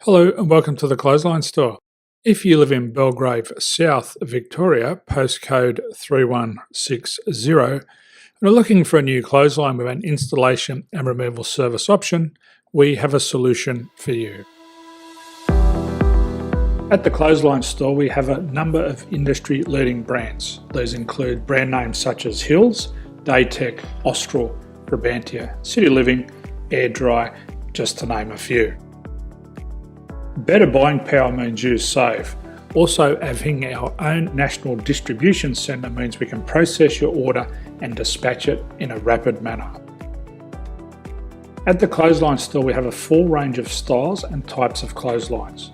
Hello and welcome to the Clothesline Store. If you live in Belgrave, South Victoria, postcode 3160, and are looking for a new clothesline with an installation and removal service option, we have a solution for you. At the Clothesline Store, we have a number of industry-leading brands. These include brand names such as Hills, Daytech, Austral, Brabantia, City Living, Air Dry, just to name a few. Better buying power means you save. Also, having our own national distribution centre means we can process your order and dispatch it in a rapid manner. At the Clothesline Store, we have a full range of styles and types of clotheslines.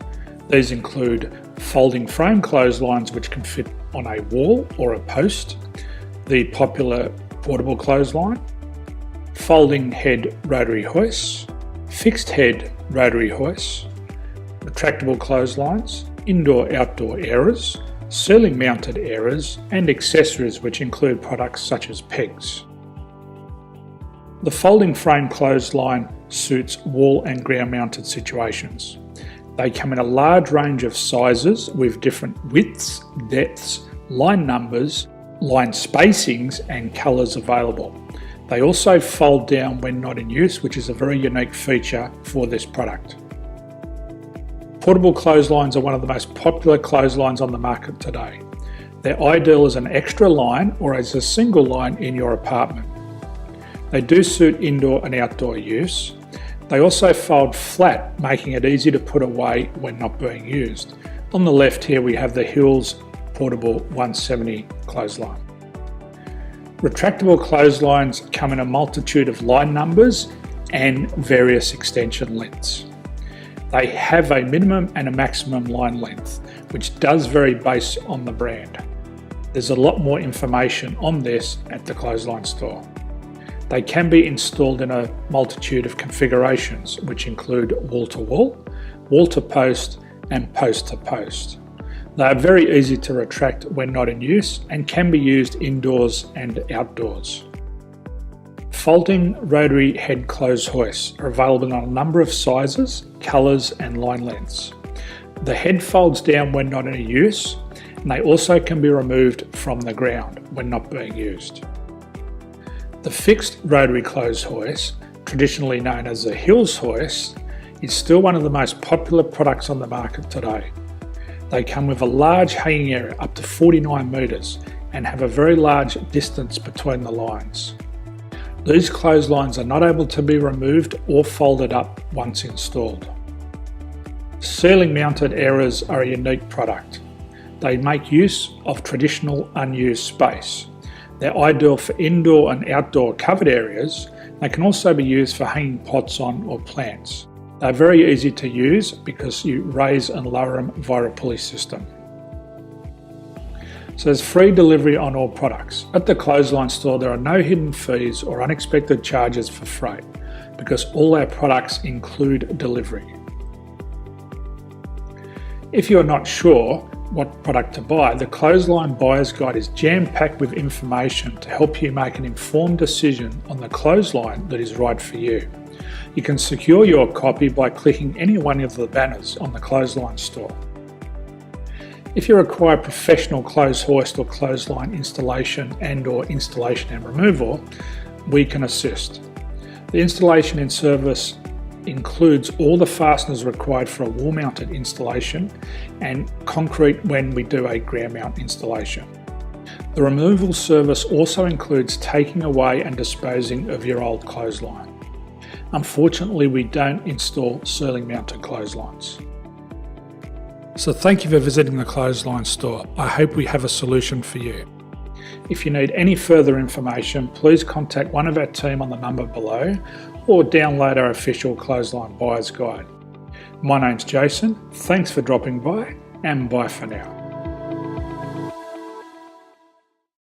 These include folding frame clotheslines which can fit on a wall or a post, the popular portable clothesline, folding head rotary hoists, fixed head rotary hoists, retractable clotheslines, indoor-outdoor airers, ceiling mounted airers, and accessories which include products such as pegs. The folding frame clothesline suits wall and ground mounted situations. They come in a large range of sizes with different widths, depths, line numbers, line spacings and colours available. They also fold down when not in use, which is a very unique feature for this product. Portable clotheslines are one of the most popular clotheslines on the market today. They're ideal as an extra line or as a single line in your apartment. They do suit indoor and outdoor use. They also fold flat, making it easy to put away when not being used. On the left here we have the Hills Portable 170 clothesline. Retractable clotheslines come in a multitude of line numbers and various extension lengths. They have a minimum and a maximum line length, which does vary based on the brand. There's a lot more information on this at the Clothesline Store. They can be installed in a multitude of configurations, which include wall-to-wall, wall-to-post, and post-to-post. They are very easy to retract when not in use and can be used indoors and outdoors. Folding rotary head clothes hoists are available in a number of sizes, colours and line lengths. The head folds down when not in use, and they also can be removed from the ground when not being used. The fixed rotary clothes hoist, traditionally known as the Hills hoist, is still one of the most popular products on the market today. They come with a large hanging area up to 49 metres and have a very large distance between the lines. These clotheslines are not able to be removed or folded up once installed. Ceiling mounted airers are a unique product. They make use of traditional unused space. They're ideal for indoor and outdoor covered areas. They can also be used for hanging pots on or plants. They're very easy to use because you raise and lower them via a pulley system. So there's free delivery on all products. At the Clothesline Store, there are no hidden fees or unexpected charges for freight because all our products include delivery. If you're not sure what product to buy, the Clothesline Buyer's Guide is jam-packed with information to help you make an informed decision on the clothesline that is right for you. You can secure your copy by clicking any one of the banners on the Clothesline Store. If you require professional clothes hoist or clothesline installation and/or installation and removal, we can assist. The installation and service includes all the fasteners required for a wall-mounted installation and concrete when we do a ground mount installation. The removal service also includes taking away and disposing of your old clothesline. Unfortunately, we don't install ceiling mounted clotheslines. So thank you for visiting the Clothesline Store. I hope we have a solution for you. If you need any further information, please contact one of our team on the number below or download our official Clothesline Buyer's Guide. My name's Jason, thanks for dropping by and bye for now.